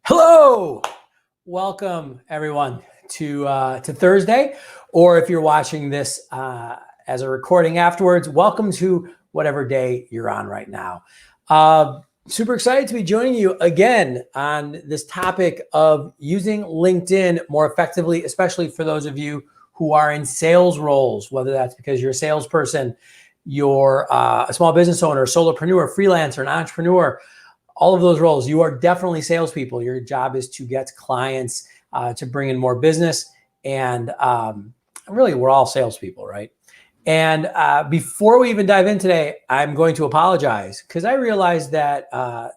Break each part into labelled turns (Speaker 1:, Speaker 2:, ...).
Speaker 1: Hello, welcome everyone to Thursday, or if you're watching this as a recording afterwards, welcome to whatever day you're on right now. Super excited to be joining you again on this topic of using LinkedIn more effectively, especially for those of you who are in sales roles, whether that's because you're a salesperson, you're a small business owner, solopreneur, freelancer, an entrepreneur. All of those roles, you are definitely salespeople. Your job is to get clients, to bring in more business. And really, we're all salespeople, right? And before we even dive in today, I'm going to apologize because I realized that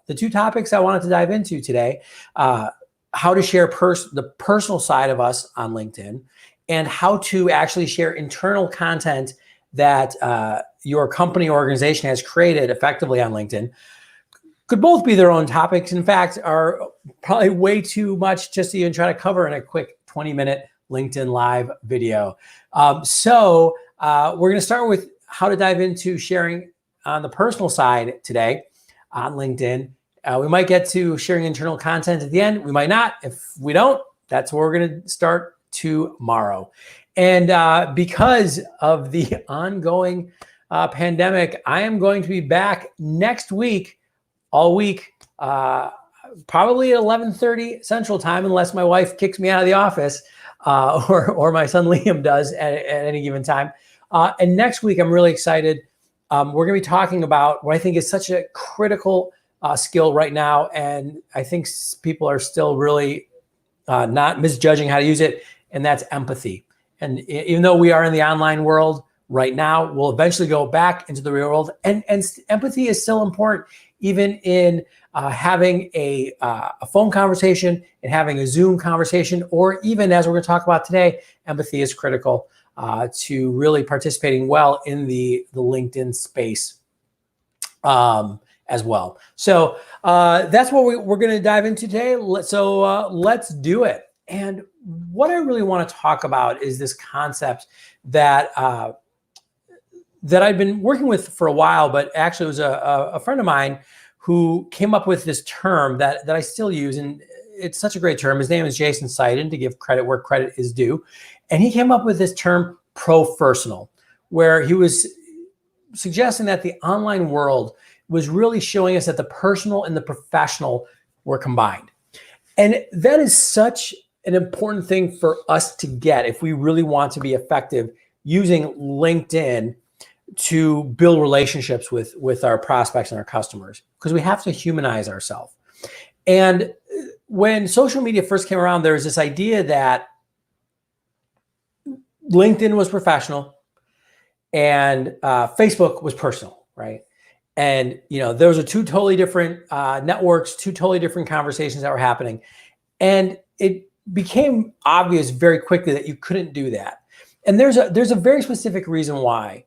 Speaker 1: the two topics I wanted to dive into today, how to share the personal side of us on LinkedIn and how to actually share internal content that your company or organization has created effectively on LinkedIn, could both be their own topics. In fact, are probably way too much just to even try to cover in a quick 20-minute LinkedIn live video. So we're going to start with how to dive into sharing on the personal side today on LinkedIn. We might get to sharing internal content at the end. We might not. If we don't, that's where we're going to start tomorrow. And because of the ongoing pandemic, I am going to be back next week, all week, probably at 11:30 Central Time, unless my wife kicks me out of the office, or my son Liam does at any given time. And next week, I'm really excited. We're going to be talking about what I think is such a critical skill right now, and I think people are still really not misjudging how to use it, and that's empathy. And even though we are in the online world right now, we'll eventually go back into the real world, and empathy is still important. Even in having a phone conversation and having a Zoom conversation, or even as we're going to talk about today, empathy is critical to really participating well in the LinkedIn space as well. So that's what we're going to dive into today. So let's do it. And what I really want to talk about is this concept that that I've been working with for a while, but actually it was a friend of mine who came up with this term that I still use, and it's such a great term. His name is Jason Seiden, to give credit where credit is due. And he came up with this term pro-personal, where he was suggesting that the online world was really showing us that the personal and the professional were combined. And that is such an important thing for us to get if we really want to be effective using LinkedIn to build relationships with our prospects and our customers, because we have to humanize ourselves. And when social media first came around, there was this idea that LinkedIn was professional and Facebook was personal, right? And those are two totally different networks, two totally different conversations that were happening. And it became obvious very quickly that you couldn't do that. And there's a very specific reason why.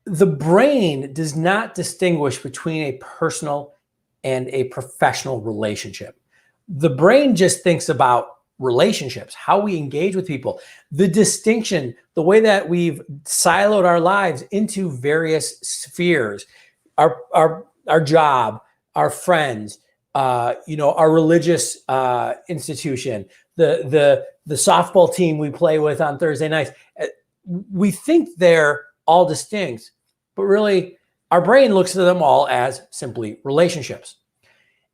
Speaker 1: The brain does not distinguish between a personal and a professional relationship. The brain just thinks about relationships, how we engage with people, the distinction, the way that we've siloed our lives into various spheres, our job, our friends, our religious institution, the softball team we play with on Thursday nights. We think they're all distinct, but really our brain looks at them all as simply relationships.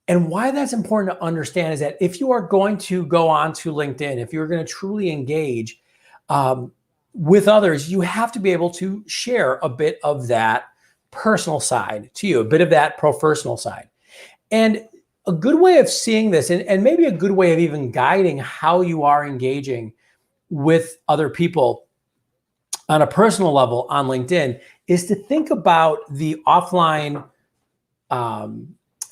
Speaker 1: And why that's important to understand is that if you are going to go on to LinkedIn, if you're going to truly engage with others, you have to be able to share a bit of that personal side to you, a bit of that pro-personal side. And a good way of seeing this, and maybe a good way of even guiding how you are engaging with other people on a personal level on LinkedIn, is to think about the offline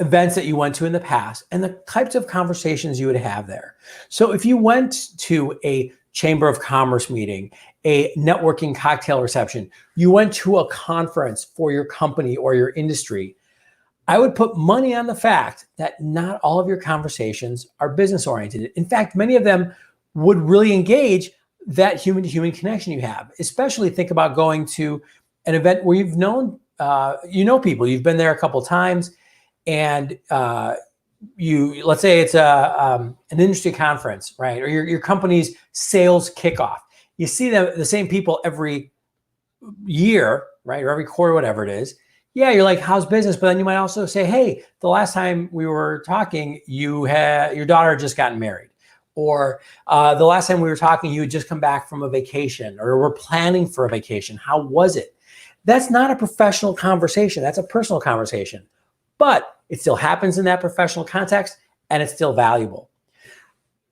Speaker 1: events that you went to in the past and the types of conversations you would have there. So if you went to a Chamber of Commerce meeting, a networking cocktail reception, you went to a conference for your company or your industry, I would put money on the fact that not all of your conversations are business oriented. In fact, many of them would really engage that human-to-human connection you have. Especially think about going to an event where you've known people, you've been there a couple of times, and let's say it's an industry conference, right? Or your company's sales kickoff. You see the same people every year, right? Or every quarter, whatever it is. Yeah, you're like, how's business? But then you might also say, hey, the last time we were talking, your daughter had just gotten married. Or the last time we were talking, you had just come back from a vacation, or we're planning for a vacation. How was it? That's not a professional conversation. That's a personal conversation. But it still happens in that professional context, and it's still valuable.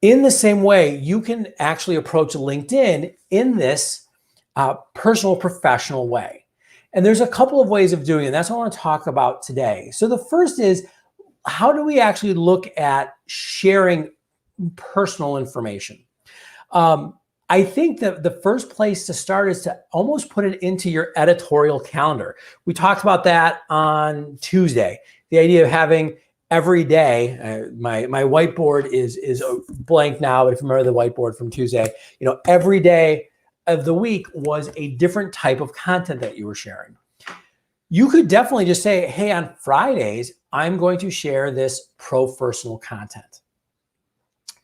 Speaker 1: In the same way, you can actually approach LinkedIn in this personal, professional way. And there's a couple of ways of doing it. That's what I want to talk about today. So the first is, how do we actually look at sharing personal information? I think that the first place to start is to almost put it into your editorial calendar. We talked about that on Tuesday. The idea of having every day, my whiteboard is blank now, but if you remember the whiteboard from Tuesday, every day of the week was a different type of content that you were sharing. You could definitely just say, hey, on Fridays, I'm going to share this personal content.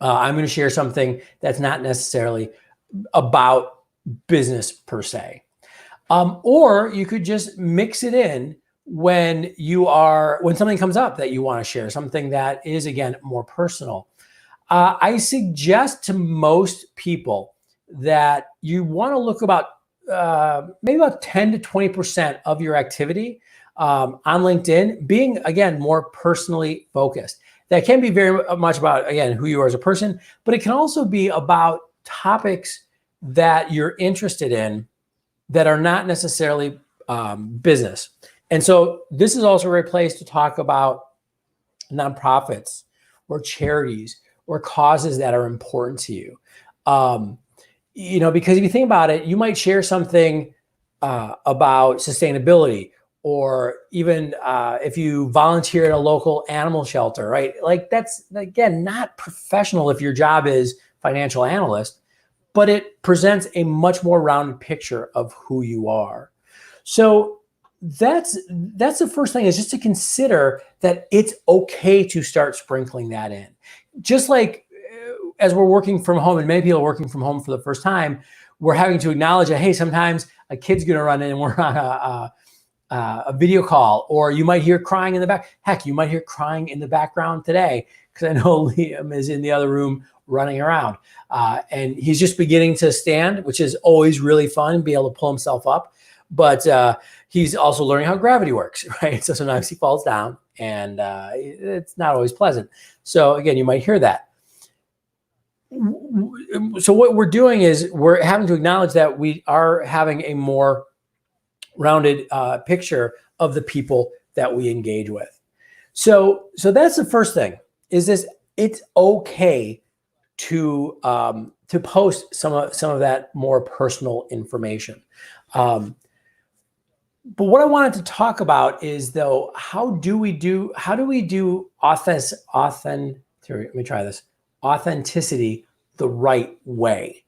Speaker 1: I'm going to share something that's not necessarily about business per se. Or you could just mix it in when something comes up that you want to share, something that is, again, more personal. I suggest to most people that you want to look about maybe about 10 to 20% of your activity on LinkedIn being, again, more personally focused. That can be very much about, again, who you are as a person, but it can also be about topics that you're interested in that are not necessarily business. And so this is also a great place to talk about nonprofits or charities or causes that are important to you. Because if you think about it, you might share something about sustainability, or even if you volunteer at a local animal shelter, right? Like, that's, again, not professional if your job is financial analyst, but it presents a much more rounded picture of who you are. So that's the first thing, is just to consider that it's okay to start sprinkling that in. Just like as we're working from home, and many people are working from home for the first time, we're having to acknowledge that, hey, sometimes a kid's going to run in and we're on a video call, or you might hear crying in the back. Heck, you might hear crying in the background today, because I know Liam is in the other room running around. And he's just beginning to stand, which is always really fun, be able to pull himself up. But he's also learning how gravity works, right? So sometimes he falls down, and it's not always pleasant. So again, you might hear that. So what we're doing is we're having to acknowledge that we are having a more rounded picture of the people that we engage with. So that's the first thing, is this: it's okay to post some of that more personal information. But what I wanted to talk about is, though, how do we do authenticity the right way?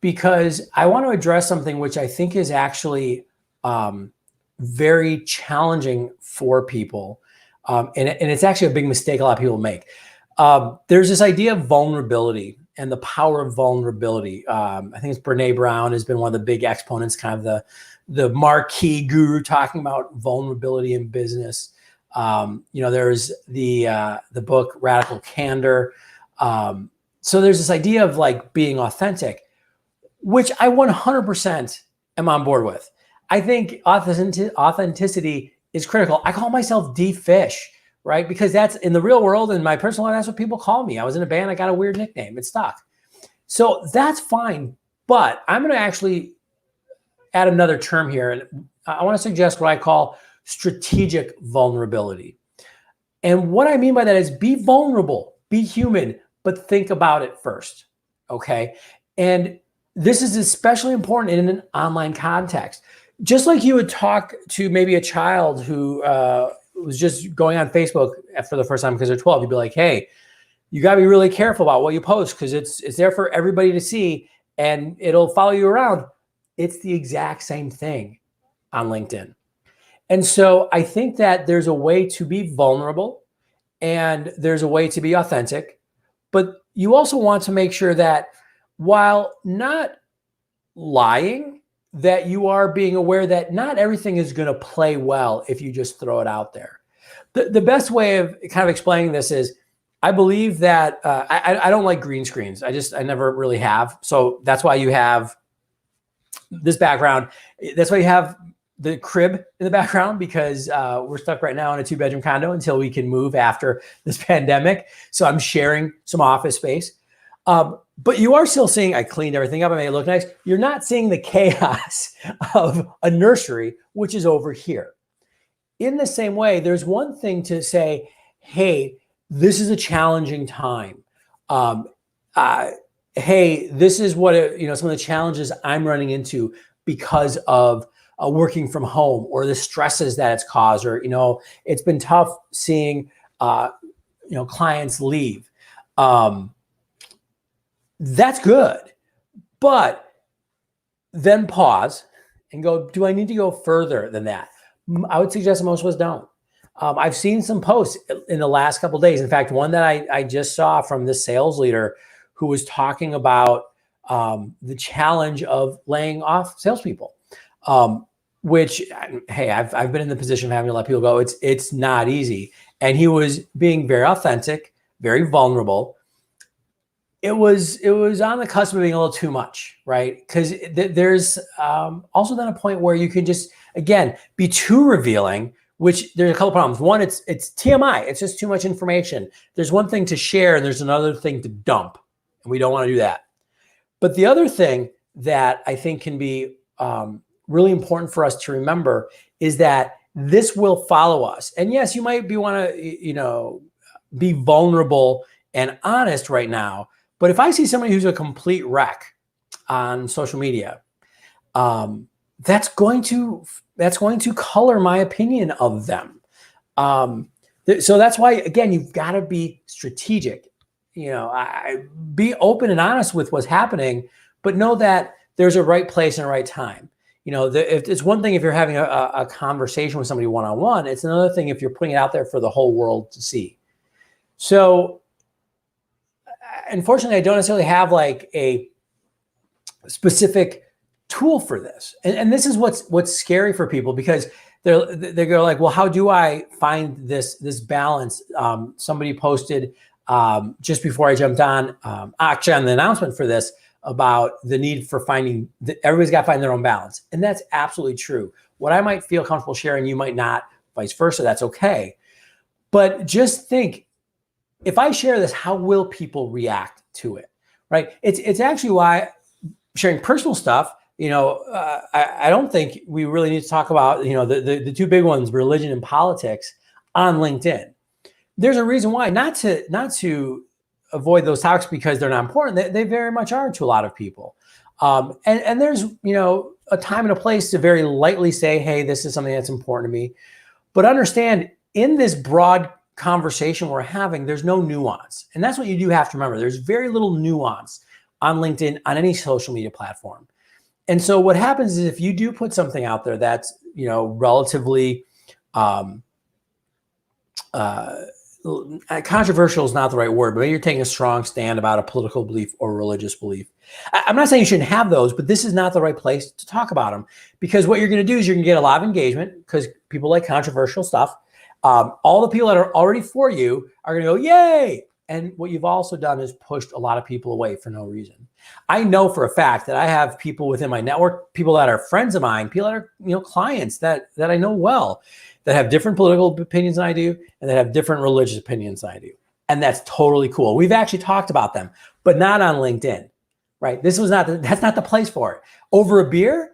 Speaker 1: Because I want to address something which I think is actually very challenging for people. And it's actually a big mistake a lot of people make. There's this idea of vulnerability and the power of vulnerability. I think it's Brene Brown has been one of the big exponents, kind of the marquee guru, talking about vulnerability in business. There's the book Radical Candor. So there's this idea of like being authentic, which I 100% am on board with. I think authenticity is critical. I call myself D-Fish, right? Because that's, in the real world, in my personal life, that's what people call me. I was in a band, I got a weird nickname. It stuck. So that's fine. But I'm going to actually add another term here. And I want to suggest what I call strategic vulnerability. And what I mean by that is, be vulnerable, be human, but think about it first. Okay. And this is especially important in an online context. Just like you would talk to maybe a child who was just going on Facebook for the first time because they're 12, you'd be like, hey, you got to be really careful about what you post, because it's there for everybody to see and it'll follow you around. It's the exact same thing on LinkedIn. And so I think that there's a way to be vulnerable and there's a way to be authentic, but you also want to make sure that while not lying, that you are being aware that not everything is going to play well if you just throw it out there. The best way of kind of explaining this is, I believe that I don't like green screens. I never really have. So that's why you have this background. That's why you have the crib in the background, because we're stuck right now in a 2-bedroom condo until we can move after this pandemic. So I'm sharing some office space. But you are still seeing, I cleaned everything up, I made it look nice. You're not seeing the chaos of a nursery, which is over here. In the same way, there's one thing to say, hey, this is a challenging time. Hey, this is what, some of the challenges I'm running into because of working from home, or the stresses that it's caused, or, it's been tough seeing, clients leave. That's good. But then pause and go, do I need to go further than that? I would suggest most of us don't. I've seen some posts in the last couple of days. In fact, one that I just saw from this sales leader who was talking about the challenge of laying off salespeople, which, hey, I've been in the position of having to let people go. It's not easy. And he was being very authentic, very vulnerable. It was on the cusp of being a little too much, right? Because there's also then a point where you can just, again, be too revealing, which there's a couple problems. One, it's TMI. It's just too much information. There's one thing to share and there's another thing to dump. And we don't want to do that. But the other thing that I think can be really important for us to remember is that this will follow us. And yes, you might want to, be vulnerable and honest right now. But if I see somebody who's a complete wreck on social media, that's going to color my opinion of them. So that's why, again, you've got to be strategic. Be open and honest with what's happening, but know that there's a right place and a right time. If it's one thing if you're having a conversation with somebody one-on-one, it's another thing if you're putting it out there for the whole world to see. So unfortunately, I don't necessarily have like a specific tool for this. And this is what's scary for people, because they go like, well, how do I find this balance? Somebody posted just before I jumped on, actually on the announcement for this, about the need for everybody's got to find their own balance. And that's absolutely true. What I might feel comfortable sharing, you might not, vice versa. That's okay. But just think, if I share this, how will people react to it, right? It's actually why sharing personal stuff, I don't think we really need to talk about, the two big ones, religion and politics, on LinkedIn. There's a reason why, not to avoid those topics because they're not important. They very much are to a lot of people. And there's, a time and a place to very lightly say, hey, this is something that's important to me. But understand, in this broad conversation we're having, there's no nuance. And that's what you do have to remember. There's very little nuance on LinkedIn, on any social media platform. And so what happens is, if you do put something out there that's, relatively controversial is not the right word, but maybe you're taking a strong stand about a political belief or religious belief. I'm not saying you shouldn't have those, but this is not the right place to talk about them, because what you're going to do is you're going to get a lot of engagement because people like controversial stuff. All the people that are already for you are going to go, yay. And what you've also done is pushed a lot of people away for no reason. I know for a fact that I have people within my network, people that are friends of mine, people that are, clients that I know well, that have different political opinions than I do, and that have different religious opinions than I do. And that's totally cool. We've actually talked about them, but not on LinkedIn, right? That's not the place for it. Over a beer,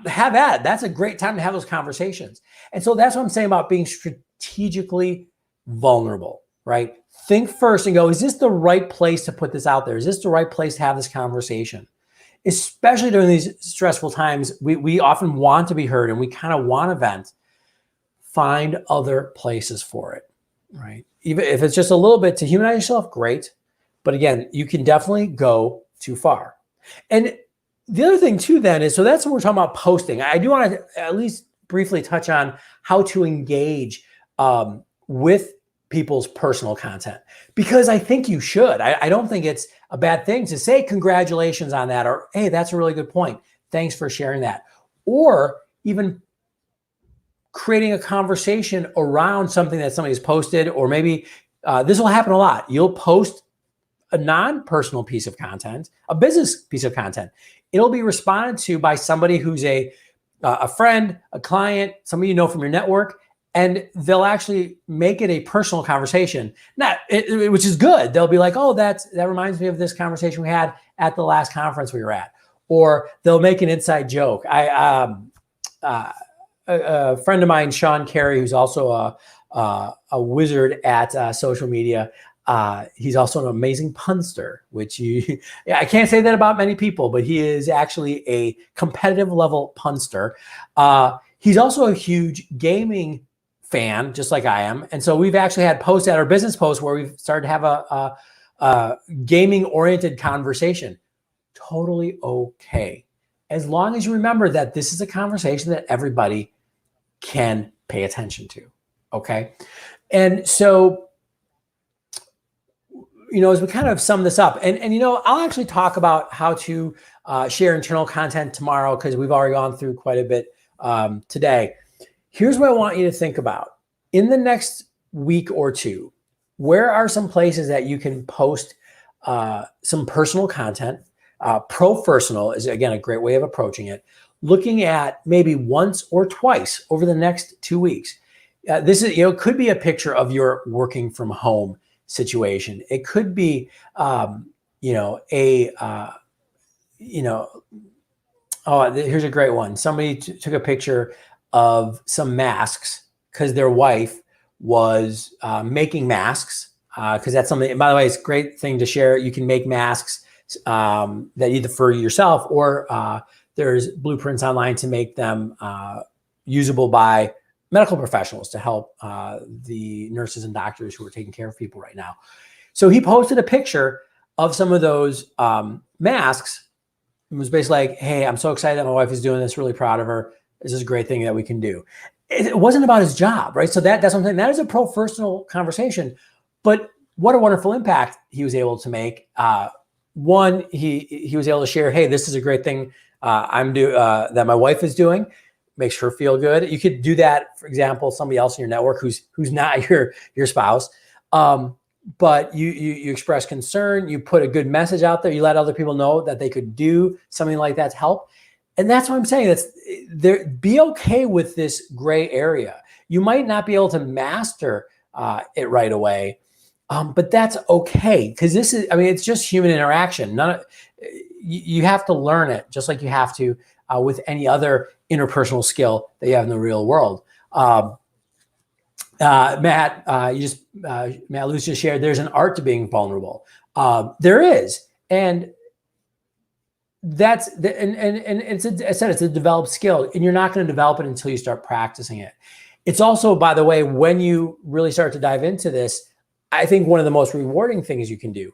Speaker 1: have at it. That's a great time to have those conversations. And so that's what I'm saying about being strategically vulnerable, right? Think first and go, is this the right place to put this out there? Is this the right place to have this conversation? Especially during these stressful times, we often want to be heard and we kind of want to vent. Find other places for it, right? Even if it's just a little bit to humanize yourself, great. But again, you can definitely go too far. And the other thing too then is, so that's what we're talking about posting. I do want to at least briefly touch on how to engage with people's personal content, because I think you should. I don't think it's a bad thing to say congratulations on that, or hey, that's a really good point, thanks for sharing that, or even creating a conversation around something that somebody's posted. Or maybe this will happen a lot. You'll post a non-personal piece of content, a business piece of content. It'll be responded to by somebody who's a friend, a client, somebody you know from your network, and they'll actually make it a personal conversation, which is good. They'll be like, oh, that reminds me of this conversation we had at the last conference we were at. Or they'll make an inside joke. A friend of mine, Sean Carey, who's also a wizard at social media, he's also an amazing punster, which I can't say that about many people, but he is actually a competitive level punster. He's also a huge gaming fan, just like I am. And so we've actually had posts at our business posts where we've started to have a gaming oriented conversation. Totally okay. As long as you remember that this is a conversation that everybody can pay attention to. Okay. And so, as we kind of sum this up, and I'll actually talk about how to share internal content tomorrow, because we've already gone through quite a bit today. Here's what I want you to think about. In the next week or two, where are some places that you can post some personal content? Pro-personal is, again, a great way of approaching it. Looking at maybe once or twice over the next 2 weeks. This is, could be a picture of your working from home situation. It could be, here's a great one. Somebody took a picture of some masks because their wife was making masks, because that's something, by the way, it's a great thing to share. You can make masks that either for yourself, or there's blueprints online to make them usable by medical professionals to help the nurses and doctors who are taking care of people right now. So he posted a picture of some of those masks. It was basically like, hey, I'm so excited that my wife is doing this, really proud of her. This is a great thing that we can do. It wasn't about his job, right? So that's something that is a pro-personal conversation, but what a wonderful impact he was able to make. One, he was able to share, hey, this is a great thing that my wife is doing. Makes her feel good. You could do that, for example, somebody else in your network who's not your spouse, but you express concern. You put a good message out there. You let other people know that they could do something like that to help. And that's what I'm saying. Be okay with this gray area. You might not be able to master it right away, but that's okay, because it's just human interaction. You have to learn it, just like you have to with any other interpersonal skill that you have in the real world. Matt Luce just shared, there's an art to being vulnerable. There is, and it's a developed skill, and you're not going to develop it until you start practicing it. It's also, by the way, when you really start to dive into this, I think one of the most rewarding things you can do,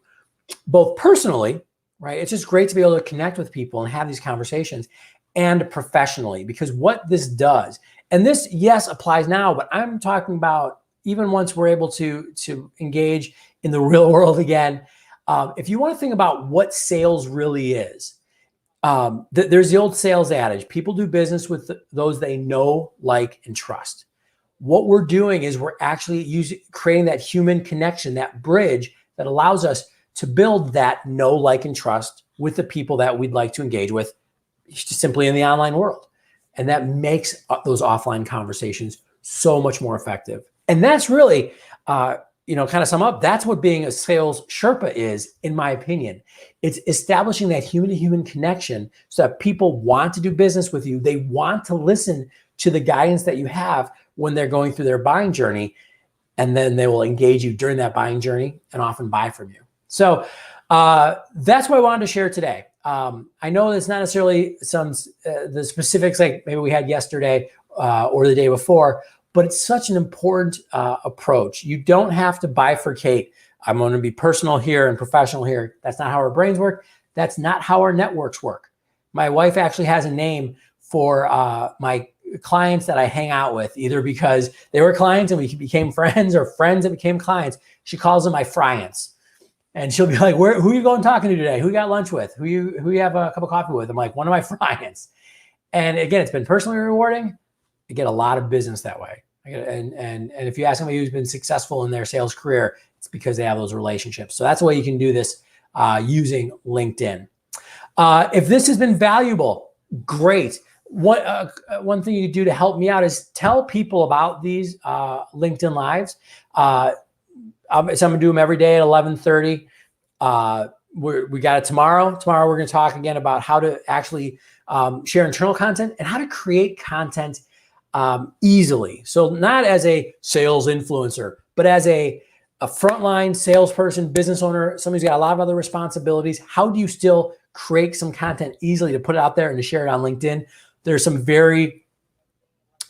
Speaker 1: both personally, right? It's just great to be able to connect with people and have these conversations, and professionally, because what this does, and this, yes, applies now, but I'm talking about even once we're able to engage in the real world again. If you want to think about what sales really is, there's the old sales adage: people do business with those they know, like, and trust. What we're doing is we're actually creating that human connection, that bridge that allows us to build that know, like, and trust with the people that we'd like to engage with, just simply in the online world. And that makes those offline conversations so much more effective. And that's really, kind of sum up, that's what being a sales Sherpa is, in my opinion. It's establishing that human-to-human connection so that people want to do business with you. They want to listen to the guidance that you have when they're going through their buying journey, and then they will engage you during that buying journey and often buy from you. So that's what I wanted to share today. I know it's not necessarily the specifics like maybe we had yesterday or the day before, but it's such an important approach. You don't have to bifurcate. I'm going to be personal here and professional here. That's not how our brains work. That's not how our networks work. My wife actually has a name for my clients that I hang out with, either because they were clients and we became friends, or friends that became clients. She calls them my friends. And she'll be like, who are you going talking to today? Who you got lunch with? Who you have a cup of coffee with? I'm like, one of my friends. And again, it's been personally rewarding. I get a lot of business that way. And if you ask somebody who's been successful in their sales career, it's because they have those relationships. So that's the way you can do this using LinkedIn. If this has been valuable, great. One thing you do to help me out is tell people about these LinkedIn Lives. So I'm gonna do them every day at 11:30. We got it tomorrow. Tomorrow we're gonna talk again about how to actually share internal content and how to create content easily. So not as a sales influencer, but as a frontline salesperson, business owner, somebody's got a lot of other responsibilities. How do you still create some content easily to put it out there and to share it on LinkedIn? There's some very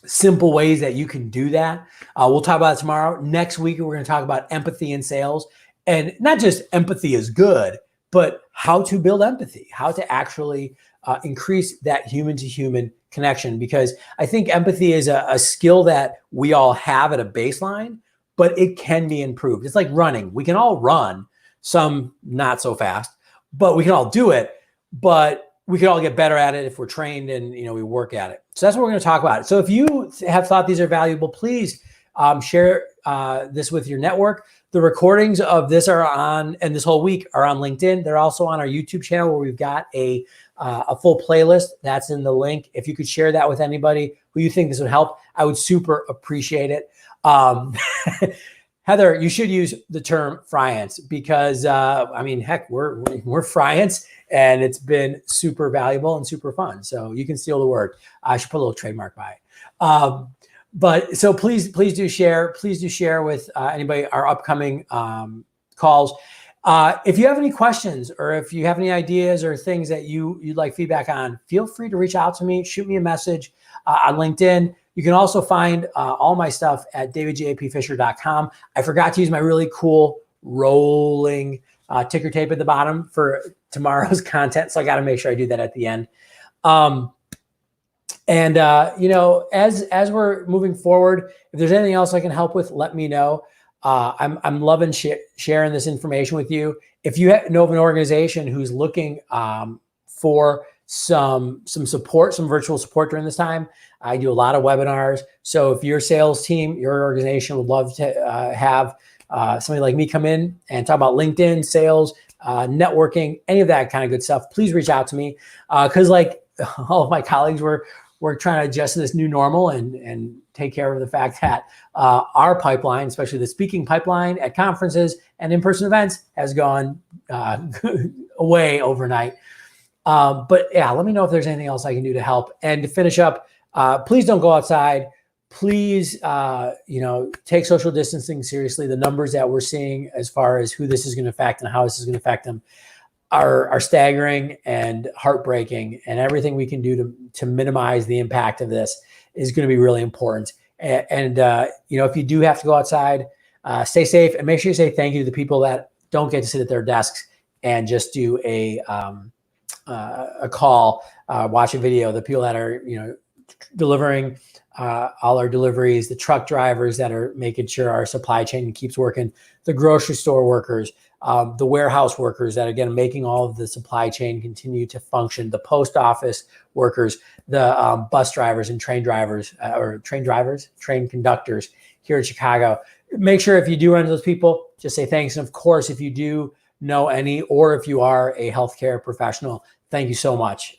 Speaker 1: simple ways that you can do that. We'll talk about it tomorrow. Next week, we're going to talk about empathy in sales, and not just empathy is good, but how to build empathy, how to actually increase that human to human connection. Because I think empathy is a skill that we all have at a baseline, but it can be improved. It's like running. We can all run, some not so fast, but we can all do it. But we can all get better at it if we're trained and we work at it. So that's what we're going to talk about. So if you have thought these are valuable, please share this with your network. The recordings of this are on, and this whole week are on LinkedIn. They're also on our YouTube channel, where we've got a full playlist. That's in the link. If you could share that with anybody who you think this would help, I would super appreciate it. Heather, you should use the term friends, because heck, we're friends, and it's been super valuable and super fun. So you can steal the word. I should put a little trademark by it. But so please do share. Please do share with anybody our upcoming calls. If you have any questions, or if you have any ideas or things that you'd like feedback on, feel free to reach out to me. Shoot me a message on LinkedIn. You can also find all my stuff at davidjapfisher.com. I forgot to use my really cool rolling ticker tape at the bottom for tomorrow's content, so I got to make sure I do that at the end. As we're moving forward, if there's anything else I can help with, let me know. I'm loving sharing this information with you. If you know of an organization who's looking for some support, some virtual support during this time, I do a lot of webinars. So if your sales team, your organization would love to have somebody like me come in and talk about LinkedIn, sales, networking, any of that kind of good stuff, please reach out to me. Because like all of my colleagues, we're trying to adjust to this new normal and take care of the fact that our pipeline, especially the speaking pipeline at conferences and in-person events, has gone away overnight. But yeah, let me know if there's anything else I can do to help. And to finish up, please don't go outside. Please, take social distancing seriously. The numbers that we're seeing as far as who this is going to affect and how this is going to affect them are staggering and heartbreaking. And everything we can do to minimize the impact of this is going to be really important. And if you do have to go outside, stay safe, and make sure you say thank you to the people that don't get to sit at their desks and just do a call, watch a video. The people that are, delivering all our deliveries, the truck drivers that are making sure our supply chain keeps working, the grocery store workers, the warehouse workers that, again, making all of the supply chain continue to function, the post office workers, the bus drivers and train conductors here in Chicago. Make sure if you do run into those people, just say thanks. And of course, if you do know any, or if you are a healthcare professional, thank you so much.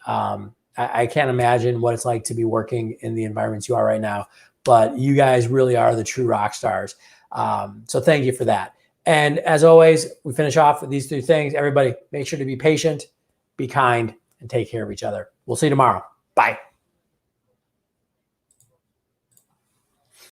Speaker 1: I can't imagine what it's like to be working in the environments you are right now, but you guys really are the true rock stars. So thank you for that. And as always, we finish off with these three things. Everybody, make sure to be patient, be kind, and take care of each other. We'll see you tomorrow. Bye.